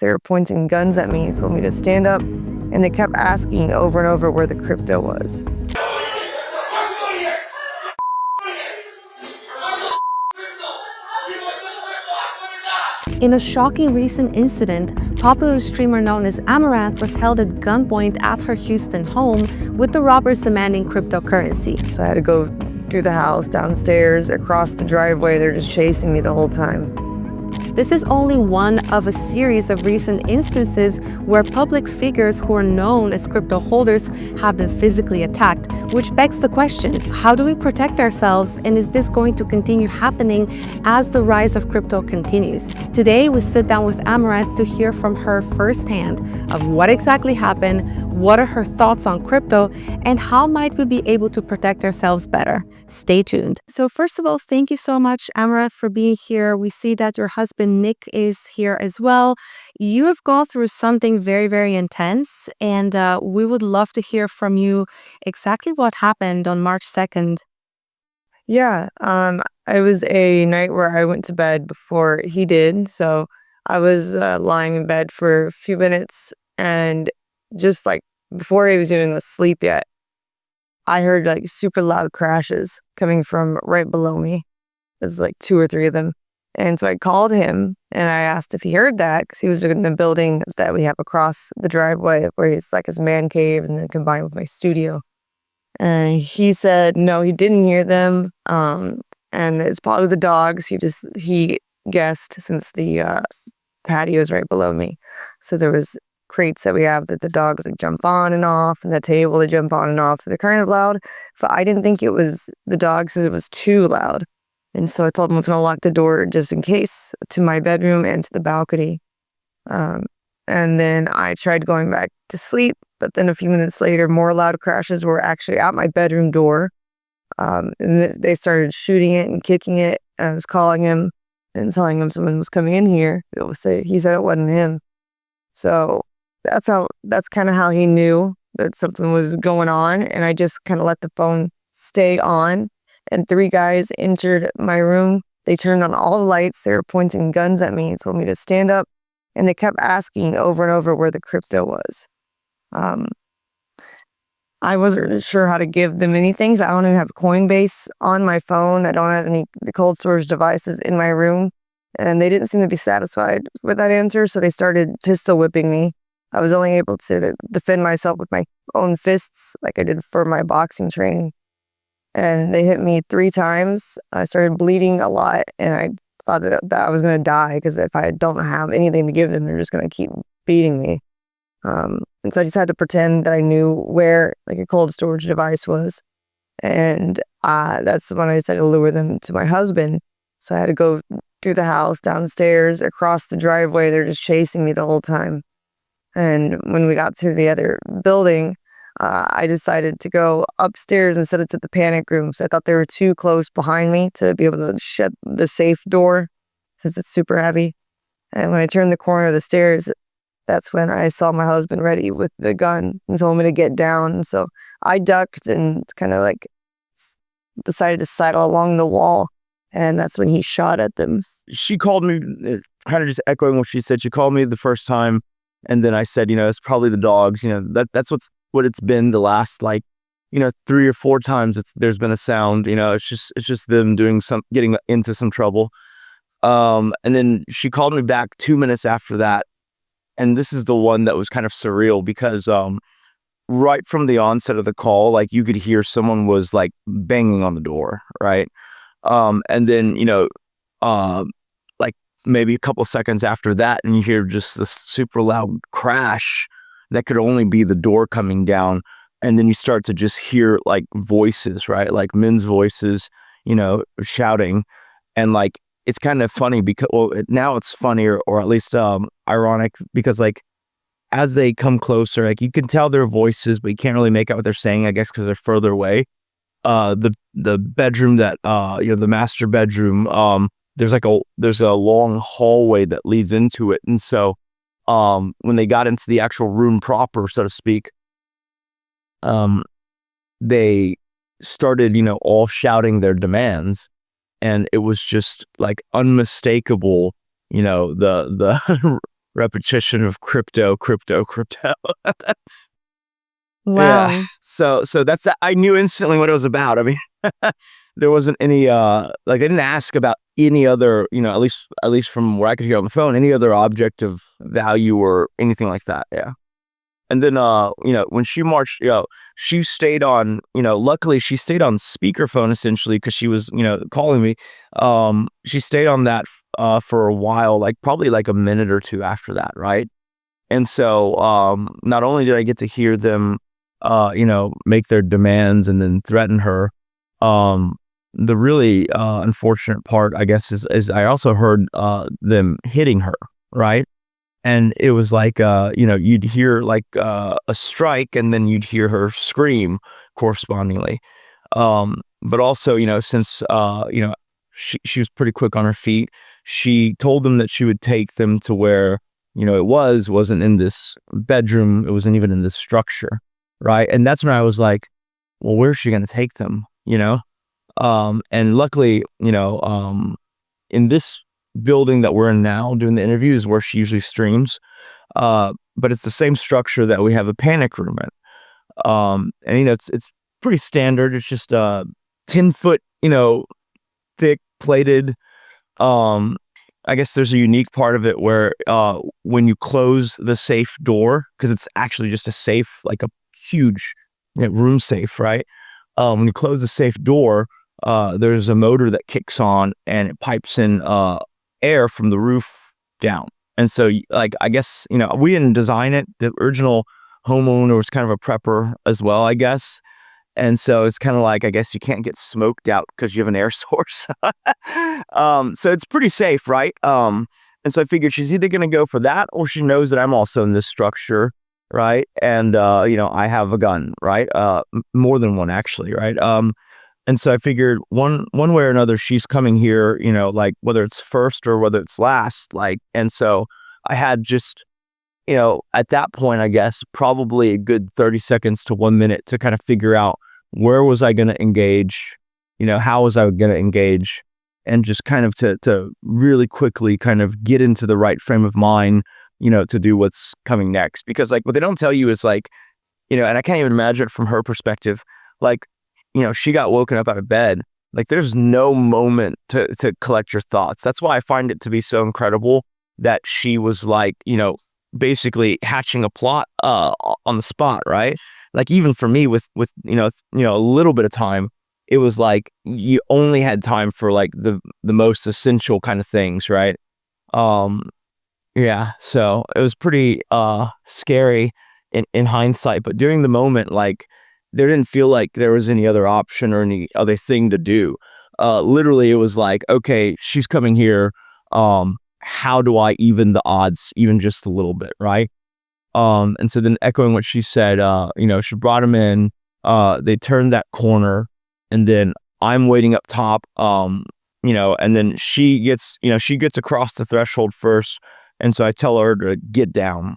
They were pointing guns at me, told me to stand up, and they kept asking over and over where the crypto was. In a shocking recent incident, popular streamer known as Amouranth was held at gunpoint at her Houston home, with the robbers demanding cryptocurrency. So I had to go through the house, downstairs, across the driveway. They're just chasing me the whole time. This is only one of a series of recent instances where public figures who are known as crypto holders have been physically attacked, which begs the question, how do we protect ourselves, and is this going to continue happening as the rise of crypto continues? Today, we sit down with Amouranth to hear from her firsthand of what exactly happened, what are her thoughts on crypto, and how might we be able to protect ourselves better. Stay tuned. So first of all, thank you so much, Amouranth, for being here. We see that your husband Nick is here as well. You have gone through something very, very intense, and we would love to hear from you exactly what happened on March 2nd. Yeah, it was a night where I went to bed before he did. So I was lying in bed for a few minutes, and just like before he was even asleep yet, I heard like super loud crashes coming from right below me. There's like two or three of them. And so I called him and I asked if he heard that, because he was in the building that we have across the driveway where it's like his man cave and then combined with my studio. And he said no, he didn't hear them. And it's probably the dogs. He guessed, since the patio is right below me. So there was crates that we have that the dogs like jump on and off, and the table they jump on and off. So they're kind of loud. But I didn't think it was the dogs because it was too loud. And so I told him I was going to lock the door just in case, to my bedroom and to the balcony. And then I tried going back to sleep, but then a few minutes later, more loud crashes were actually at my bedroom door. And they started shooting it and kicking it. I was calling him and telling him someone was coming in here. He said it wasn't him. So that's kind of how he knew that something was going on. And I just kind of let the phone stay on. And three guys entered my room. They turned on all the lights. They were pointing guns at me, told me to stand up. And they kept asking over and over where the crypto was. I wasn't sure how to give them anything. I don't even have Coinbase on my phone. I don't have any cold storage devices in my room. And they didn't seem to be satisfied with that answer. So they started pistol whipping me. I was only able to defend myself with my own fists, like I did for my boxing training. And they hit me 3 times. I started bleeding a lot, and I thought that I was going to die, because if I don't have anything to give them, they're just going to keep beating me. And so I just had to pretend that I knew where like a cold storage device was. And that's when I decided to lure them to my husband. So I had to go through the house, downstairs, across the driveway. They're just chasing me the whole time. And when we got to the other building, I decided to go upstairs instead of to the panic room. So I thought they were too close behind me to be able to shut the safe door, since it's super heavy. And when I turned the corner of the stairs, that's when I saw my husband ready with the gun and told me to get down. And so I ducked and kind of like decided to sidle along the wall. And that's when he shot at them. She called me, kind of just echoing what she said. She called me the first time, and then I said, it's probably the dogs. That's what it's been the last 3 or 4 times there's been a sound. It's just them getting into some trouble. And then she called me back 2 minutes after that, and this is the one that was kind of surreal, because right from the onset of the call, like you could hear someone was like banging on the door, right? And then like maybe a couple seconds after that, and you hear just this super loud crash that could only be the door coming down. And then you start to just hear like voices, right? Like men's voices, shouting. And like, it's kind of funny because, now it's funnier, or at least ironic, because like as they come closer, like you can tell their voices, but you can't really make out what they're saying, I guess, because they're further away. The bedroom that, the master bedroom, there's a long hallway that leads into it. And so when they got into the actual room proper, so to speak, they started, all shouting their demands, and it was just like unmistakable, the repetition of crypto, crypto, crypto. Yeah. Wow. So that's I knew instantly what it was about. I mean, there wasn't any like I didn't ask about any other, at least from what I could hear on the phone, any other object of value or anything like that. Yeah. And then when she marched, she stayed on, luckily she stayed on speakerphone essentially because she was, calling me. She stayed on that for a while, like probably like a minute or two after that, right? And so not only did I get to hear them make their demands and then threaten her, the really unfortunate part, I guess, is I also heard them hitting her, right? And it was like you'd hear like a strike and then you'd hear her scream correspondingly. But also, since she was pretty quick on her feet, she told them that she would take them to where it wasn't in this bedroom, it wasn't even in this structure, right? And that's when I was like, well, where's she going to take them, and luckily, in this building that we're in now doing the interviews where she usually streams, but it's the same structure that we have a panic room in. And it's pretty standard. It's just 10 foot thick plated. I guess there's a unique part of it where when you close the safe door, because it's actually just a safe, like a huge room safe, right? When you close the safe door, there's a motor that kicks on and it pipes in air from the roof down. And so, like, I guess, we didn't design it. The original homeowner was kind of a prepper as well, I guess. And so it's kind of like, I guess you can't get smoked out because you have an air source. So it's pretty safe, right? And so I figured she's either going to go for that or she knows that I'm also in this structure, right? And, I have a gun, right? More than one, actually, right? And so I figured one way or another, she's coming here, like whether it's first or whether it's last, like, and so I had just, at that point, I guess, probably a good 30 seconds to 1 minute to kind of figure out where was I going to engage, how was I going to engage, and just kind of to really quickly kind of get into the right frame of mind, to do what's coming next. Because like what they don't tell you is like, and I can't even imagine it from her perspective, like, she got woken up out of bed. Like there's no moment to collect your thoughts. That's why I find it to be so incredible that she was like, basically hatching a plot on the spot, right? Like even for me with a little bit of time, it was like you only had time for like the most essential kind of things, right? Yeah, so it was pretty scary in hindsight, but during the moment, like there didn't feel like there was any other option or any other thing to do. Literally it was like, okay, she's coming here. How do I even the odds even just a little bit, right? And so then echoing what she said, she brought him in, they turned that corner, and then I'm waiting up top, and then she gets across the threshold first, and so I tell her to get down.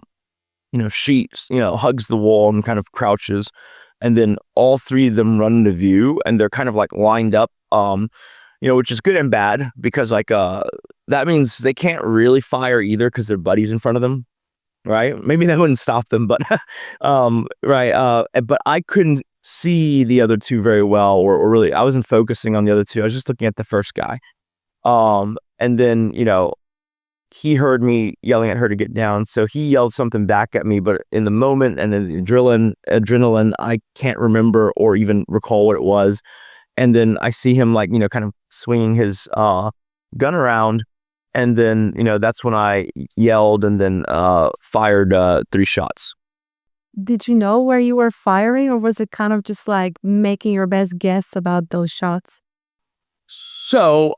She, hugs the wall and kind of crouches, and then all three of them run into view, and they're kind of like lined up, which is good and bad because like that means they can't really fire either because their buddies in front of them, right? Maybe that wouldn't stop them, but right. But I couldn't see the other two very well, or really, I wasn't focusing on the other two. I was just looking at the first guy. And then he heard me yelling at her to get down, so he yelled something back at me. But in the moment and in the adrenaline, I can't remember or even recall what it was. And then I see him like kind of swinging his gun around, and then that's when I yelled and then fired 3 shots. Did you know where you were firing, or was it kind of just like making your best guess about those shots? So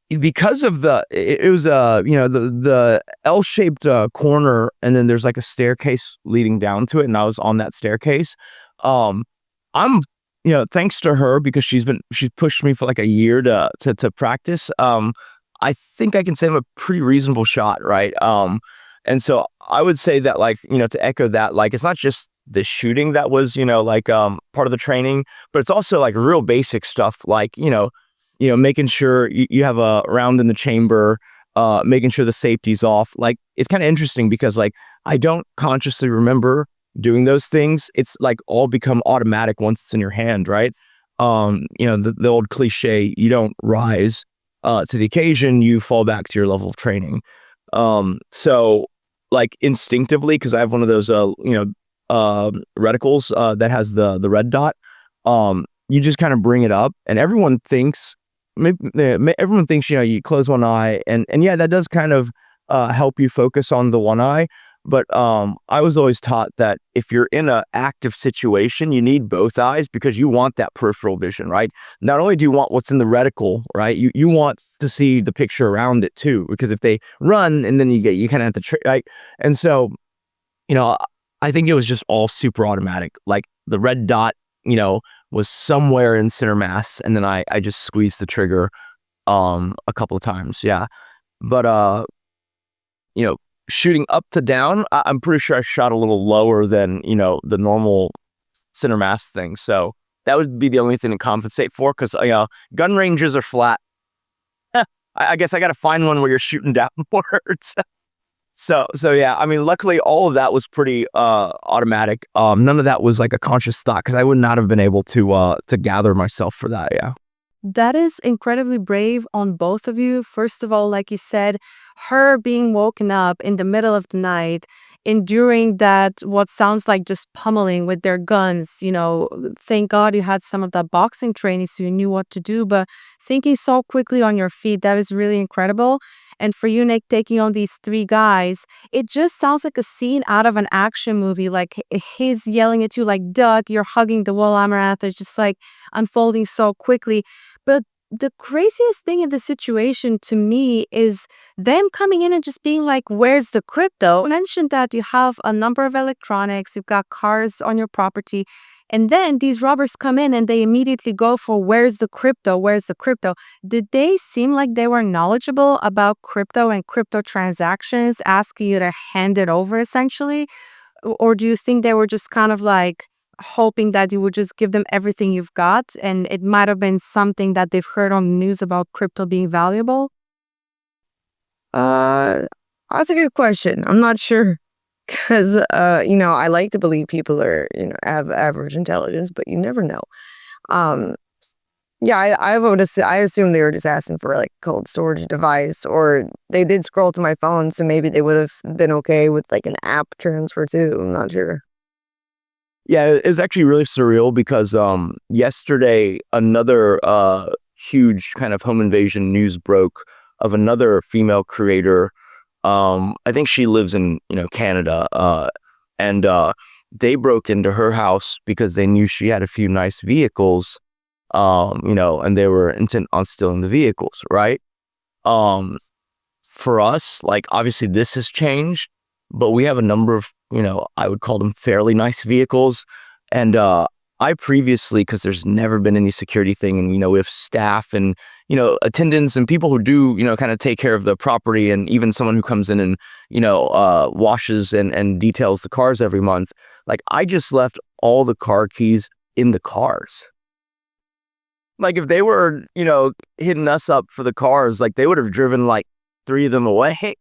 because of it was the L-shaped corner, and then there's like a staircase leading down to it, and I was on that staircase. I'm thanks to her, because she's pushed me for like a year to practice. I think I can say I'm a pretty reasonable shot, right? And so I would say that, like, to echo that, like, it's not just the shooting that was, part of the training, but it's also like real basic stuff, like, making sure you have a round in the chamber, making sure the safety's off. Like, it's kind of interesting because like I don't consciously remember doing those things. It's like all become automatic once it's in your hand, right? The old cliche, you don't rise to the occasion, you fall back to your level of training. So like instinctively, because I have one of those reticles that has the red dot, you just kind of bring it up, and everyone thinks you close one eye, and yeah, that does kind of help you focus on the one eye. But I was always taught that if you're in an active situation, you need both eyes because you want that peripheral vision, right? Not only do you want what's in the reticle, right? You want to see the picture around it too, because if they run and then you kind of have to right? And so, I think it was just all super automatic. Like the red dot, was somewhere in center mass, and then I just squeezed the trigger a couple of times. Yeah. But shooting up to down, I'm pretty sure I shot a little lower than, the normal center mass thing. So that would be the only thing to compensate for, because, gun ranges are flat. I guess I got to find one where you're shooting downwards. So yeah, I mean, luckily all of that was pretty automatic. None of that was like a conscious thought, because I would not have been able to gather myself for that. Yeah. That is incredibly brave on both of you. First of all, like you said, her being woken up in the middle of the night, enduring that, what sounds like just pummeling with their guns. Thank God you had some of that boxing training so you knew what to do. But thinking so quickly on your feet, that is really incredible. And for you, Nick, taking on these three guys, it just sounds like a scene out of an action movie. Like he's yelling at you like, "Duck, you're hugging the wall, Amouranth." It's just like unfolding so quickly. But the craziest thing in the situation to me is them coming in and just being like, "Where's the crypto?" You mentioned that you have a number of electronics, you've got cars on your property, and then these robbers come in and they immediately go for, "Where's the crypto? Where's the crypto?" Did they seem like they were knowledgeable about crypto and crypto transactions, asking you to hand it over essentially? Or do you think they were just kind of like hoping that you would just give them everything you've got, and it might have been something that they've heard on the news about crypto being valuable? Uh, that's a good question. I'm not sure because I like to believe people are, have average intelligence, but you never know. Um, yeah, I assume they were just asking for like a cold storage device, or they did scroll through my phone, so maybe they would have been okay with like an app transfer too. I'm not sure. Yeah, it's actually really surreal because yesterday another huge kind of home invasion news broke of another female creator. I think she lives in Canada, and they broke into her house because they knew she had a few nice vehicles, and they were intent on stealing the vehicles, right? Um, for us, like obviously this has changed, but we have a number of, I would call them fairly nice vehicles. And I previously, because there's never been any security thing, and we have staff and attendants and people who do kind of take care of the property, and even someone who comes in and washes and details the cars every month. Like I just left all the car keys in the cars. Like if they were hitting us up for the cars, like they would have driven like 3 of them away.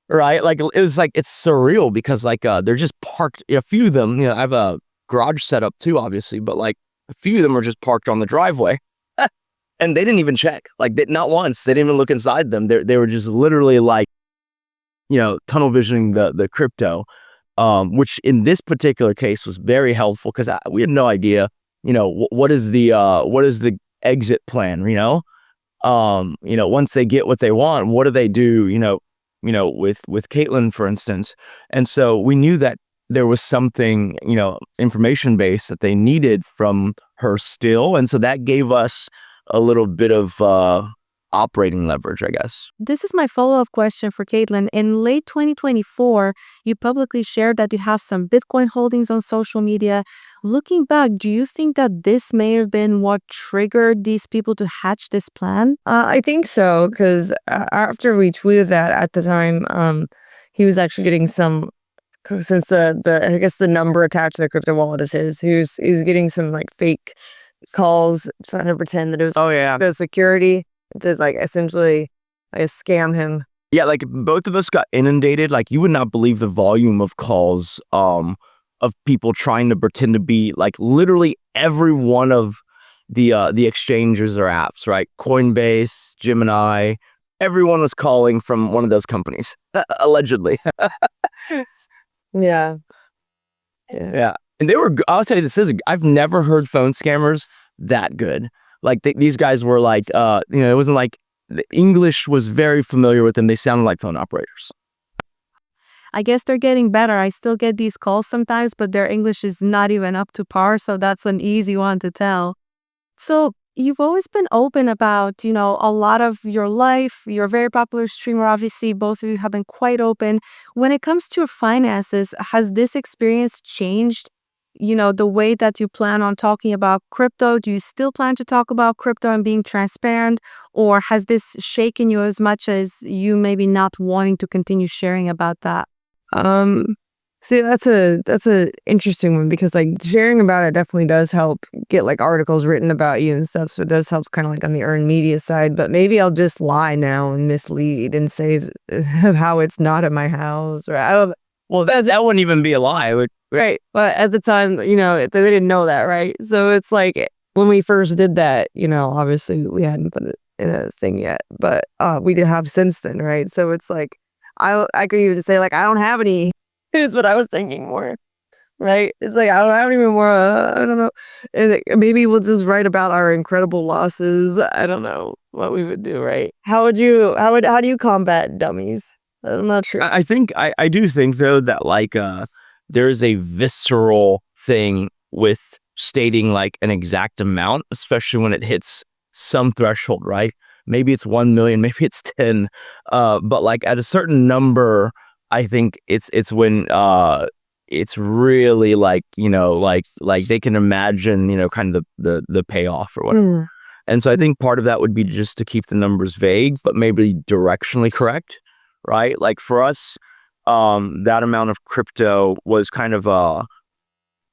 Right? Like it was like, it's surreal because like they're just parked. A few of them, I have a garage set up too, obviously, but like a few of them are just parked on the driveway. And they didn't even check. Like not once. They didn't even look inside them. They were just literally like, tunnel visioning the crypto, which in this particular case was very helpful because we had no idea, what is the exit plan, once they get what they want, what do they do, with Caitlin, for instance. And so we knew that there was something, information based that they needed from her still. And so that gave us a little bit of operating leverage, I guess. This is my follow-up question for Caitlin. In late 2024, you publicly shared that you have some Bitcoin holdings on social media. Looking back, do you think that this may have been what triggered these people to hatch this plan? I think so, because after we tweeted that at the time, he was actually getting some, since the I guess the number attached to the crypto wallet is his. He was getting some like fake calls trying to pretend that it was Oh yeah. the security to like essentially I scam him. Yeah, like both of us got inundated. Like you would not believe the volume of calls of people trying to pretend to be like literally every one of the exchanges or apps, right? Coinbase, Gemini, everyone was calling from one of those companies, allegedly. Yeah. Yeah. Yeah. And they were, I'll tell you this, I've never heard phone scammers that good. Like these guys were like, it wasn't like the English was very familiar with them. They sounded like phone operators. I guess they're getting better. I still get these calls sometimes, but their English is not even up to par, so that's an easy one to tell. So you've always been open about, a lot of your life. You're a very popular streamer, obviously. Both of you have been quite open. When it comes to your finances, has this experience changed, the way that you plan on talking about crypto? Do you still plan to talk about crypto and being transparent? Or has this shaken you as much as you maybe not wanting to continue sharing about that? Um, See, that's a interesting one because like sharing about it definitely does help get like articles written about you and stuff. So it does helps kind of like on the earned media side. But maybe I'll just lie now and mislead and say how it's not at my house or I don't. Well, that wouldn't even be a lie. Right. But at the time, they didn't know that, right? So it's like when we first did that, obviously we hadn't put it in a thing yet, but we did have since then, right? So it's like I could even say like I don't have any is what I was thinking more. Right? It's like I don't have any more. I don't know. And maybe we'll just write about our incredible losses. I don't know what we would do, right? How do you combat dummies? I'm not sure. I think I do think though that like there is a visceral thing with stating like an exact amount, especially when it hits some threshold, right? Maybe it's 1 million, maybe it's 10. But like at a certain number, I think it's when it's really like, like they can imagine, kind of the payoff or whatever. Mm. And so I think part of that would be just to keep the numbers vague, but maybe directionally correct, right? Like for us, that amount of crypto was kind of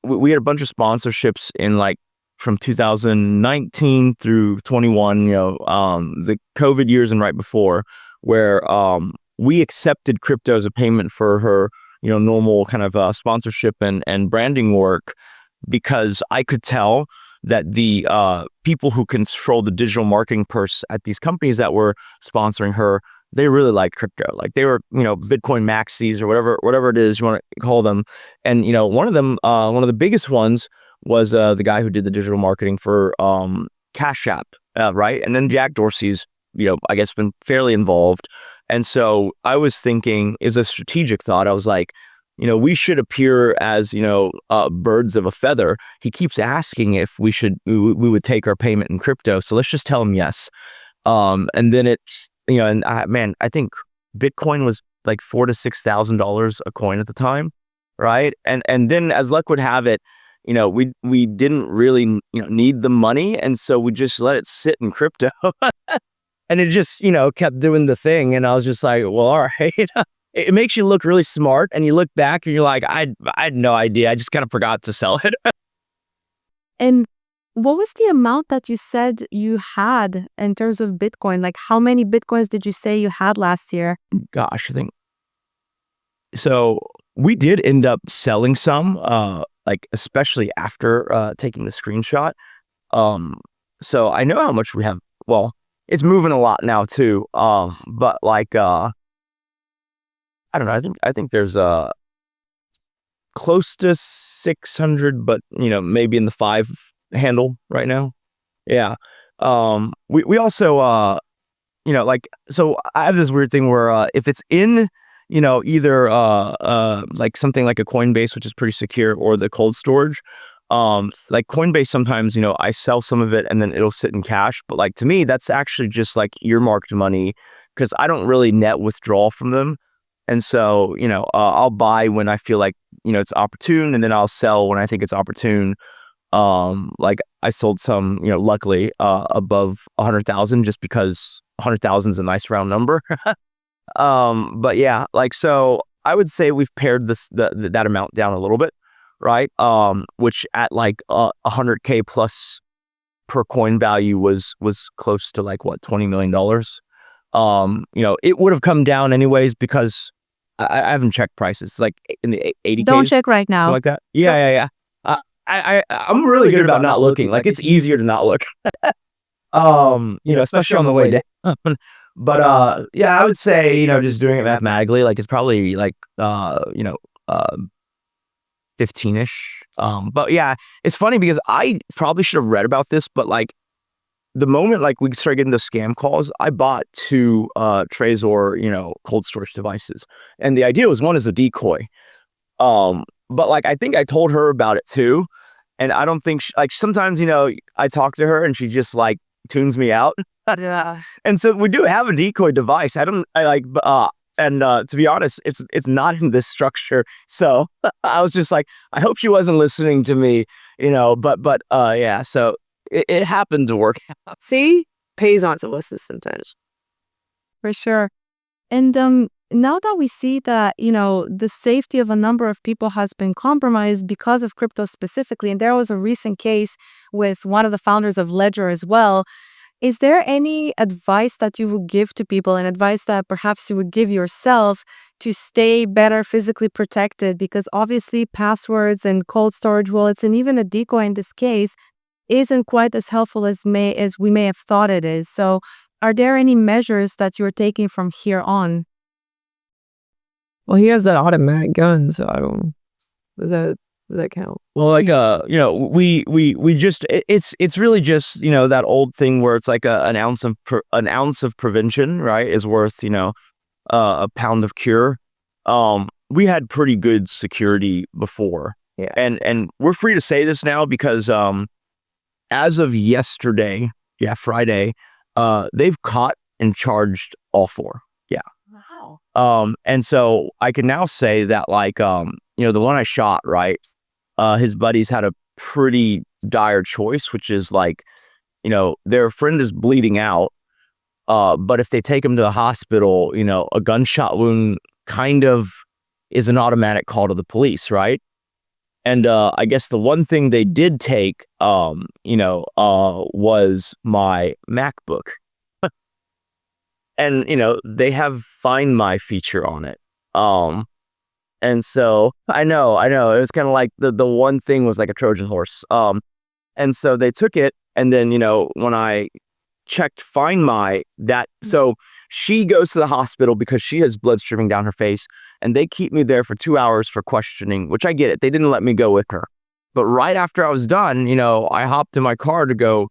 we had a bunch of sponsorships in like from 2019 through 21, the COVID years and right before, where we accepted crypto as a payment for her, normal kind of sponsorship and branding work, because I could tell that the people who control the digital marketing purse at these companies that were sponsoring her, they really like crypto. Like they were, Bitcoin maxis or whatever it is you want to call them. And, one of them, one of the biggest ones was the guy who did the digital marketing for Cash App, right? And then Jack Dorsey's, I guess been fairly involved. And so I was thinking, is a strategic thought. I was like, we should appear as, birds of a feather. He keeps asking if we would take our payment in crypto. So let's just tell him yes. And then I think Bitcoin was like $4,000 to $6,000 a coin at the time, right? And then as luck would have it, we didn't really need the money, and so we just let it sit in crypto, and it just kept doing the thing. And I was just like, well, all right. It makes you look really smart, and you look back and you're like, I had no idea. I just kind of forgot to sell it. And what was the amount that you said you had in terms of Bitcoin? Like how many Bitcoins did you say you had last year? Gosh, I think so. We did end up selling some, like especially after taking the screenshot. So I know how much we have. Well, it's moving a lot now too. But like I don't know. I think there's close to 600, but maybe in the 5 handle right now. Yeah. We also like, so I have this weird thing where if it's in either like something like a Coinbase, which is pretty secure, or the cold storage, like Coinbase, sometimes I sell some of it and then it'll sit in cash. But like to me, that's actually just like earmarked money, because I don't really net withdraw from them. And so I'll buy when I feel like it's opportune, and then I'll sell when I think it's opportune. Like I sold some, luckily, above 100,000, just because 100,000 is a nice round number. But yeah, like, so I would say we've pared that amount down a little bit, right? Which at like 100K plus per coin value was close to like what, $20 million. it would have come down anyways because I haven't checked prices, like in the Don't 80Ks, check right something now. like that. Yeah, yeah, yeah. I'm really good about not looking. Like it's easier to not look. Especially on the way down. But yeah, I would say, just doing it mathematically, like it's probably like 15-ish. But yeah, it's funny because I probably should have read about this, but like the moment like we started getting the scam calls, I bought two Trezor, cold storage devices. And the idea was one is a decoy. But like I think I told her about it too. And I don't think like sometimes, I talk to her and she just like tunes me out. Yeah. And so we do have a decoy device. To be honest, it's not in this structure. So I was just like, I hope she wasn't listening to me, but yeah, so it happened to work. See? Pays on to us sometimes. For sure. And now that we see that, the safety of a number of people has been compromised because of crypto specifically, and there was a recent case with one of the founders of Ledger as well, is there any advice that you would give to people, and advice that perhaps you would give yourself to stay better physically protected? Because obviously passwords and cold storage wallets and even a decoy in this case isn't quite as helpful as we may have thought it is. So are there any measures that you're taking from here on? Well, he has that automatic gun, so I don't. Does that count? Well, like we just it's really just that old thing where it's like an ounce of prevention, right, is worth a pound of cure. We had pretty good security before, Yeah. and we're free to say this now because as of yesterday, yeah, Friday, they've caught and charged all four. Yeah. Wow. And so I can now say that like the one I shot, right? His buddies had a pretty dire choice, which is like, their friend is bleeding out. But if they take him to the hospital, a gunshot wound kind of is an automatic call to the police, right? And I guess the one thing they did take, was my MacBook. And, they have Find My feature on it. And so I know it was kind of like the one thing was like a Trojan horse. And so they took it, and then when I checked Find My, so she goes to the hospital because she has blood streaming down her face, and they keep me there for 2 hours for questioning, which I get it. They didn't let me go with her. But right after I was done, I hopped in my car to go,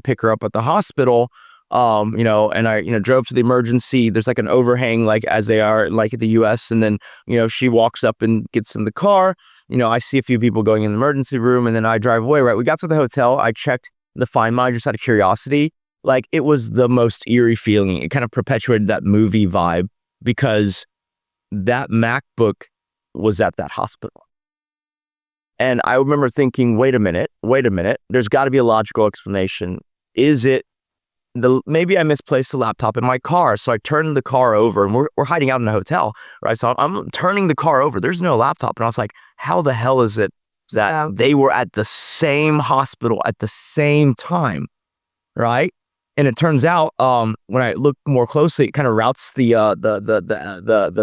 pick her up at the hospital. And I, drove to the emergency. There's like an overhang, like as they are like in the US. And then, she walks up and gets in the car. I see a few people going in the emergency room, and then I drive away, right? We got to the hotel. I checked the Find My just out of curiosity. Like it was the most eerie feeling. It kind of perpetuated that movie vibe because that MacBook was at that hospital. And I remember thinking, wait a minute, there's got to be a logical explanation. Is it maybe I misplaced the laptop in my car? So I turned the car over, and we're hiding out in a hotel, right? So I'm turning the car over. There's no laptop. And I was like, how the hell is it that they were at the same hospital at the same time, right? And it turns out, when I look more closely, it kind of routes the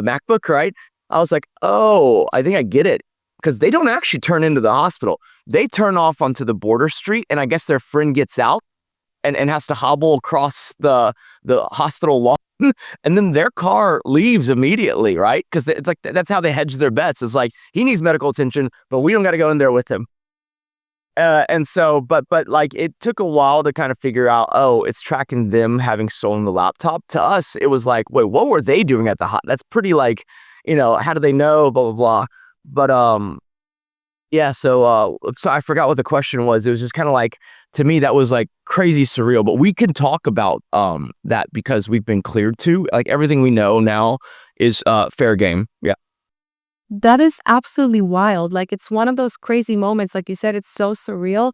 MacBook, right? I was like, oh, I think I get it. Because they don't actually turn into the hospital. They turn off onto the border street, and I guess their friend gets out and has to hobble across the hospital lawn. And then their car leaves immediately, right? Because it's like, that's how they hedge their bets. It's like, he needs medical attention, but we don't got to go in there with him. And so, but like it took a while to kind of figure out, oh, it's tracking them having stolen the laptop. To us, it was like, wait, what were they doing at the That's pretty like, how do they know? Blah, blah, blah. But yeah, so I forgot what the question was. It was just kind of like, to me, that was like crazy surreal. But we can talk about that because we've been cleared to. Like everything we know now is fair game. Yeah. That is absolutely wild. Like it's one of those crazy moments. Like you said, it's so surreal.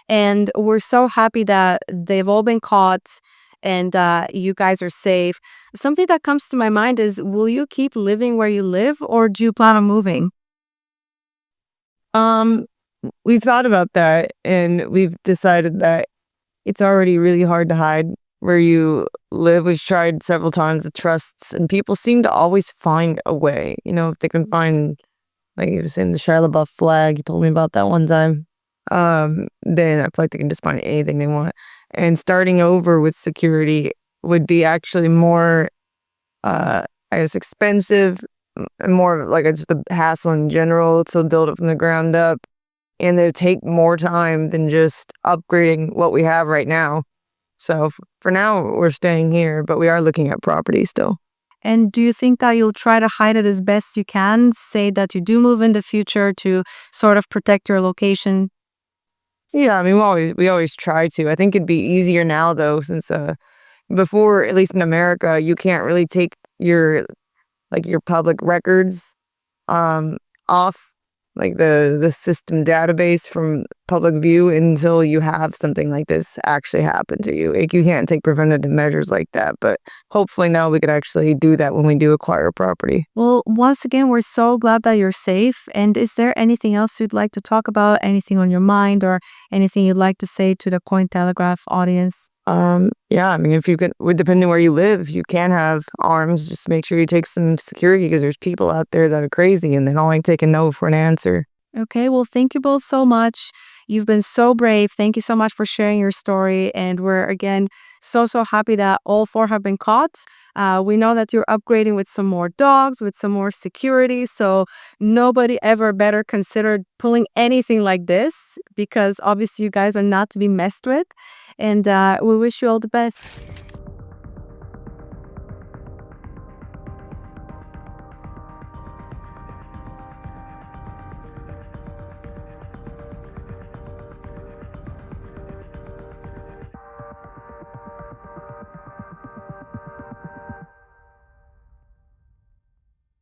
And we're so happy that they've all been caught and you guys are safe. Something that comes to my mind is, will you keep living where you live, or do you plan on moving? We've thought about that, and we've decided that it's already really hard to hide where you live was tried several times with trusts, and people seem to always find a way. If they can find, like you were saying, the Shia LaBeouf flag. You told me about that one time. Then I feel like they can just find anything they want. And starting over with security would be actually more, I guess, expensive, and more of like just a hassle in general to build it from the ground up. And it'd take more time than just upgrading what we have right now. So for now, we're staying here, but we are looking at property still. And do you think that you'll try to hide it as best you can? Say that you do move in the future to sort of protect your location? Yeah, I mean, we always try to. I think it'd be easier now though, since before, at least in America, you can't really take your public records um off like the system database from public view until you have something like this actually happen to you. Like, you can't take preventative measures like that, but hopefully now we could actually do that when we do acquire property. Well, once again, we're so glad that you're safe. And is there anything else you'd like to talk about? Anything on your mind or anything you'd like to say to the Cointelegraph audience? Yeah, I mean, if you can, depending where you live, you can have arms. Just make sure you take some security because there's people out there that are crazy and they don't like taking no for an answer. Okay, well, thank you both so much. You've been so brave. Thank you so much for sharing your story. And we're again so happy that all four have been caught. We know that you're upgrading with some more dogs, with some more security. So nobody ever better considered pulling anything like this because obviously you guys are not to be messed with. And we wish you all the best.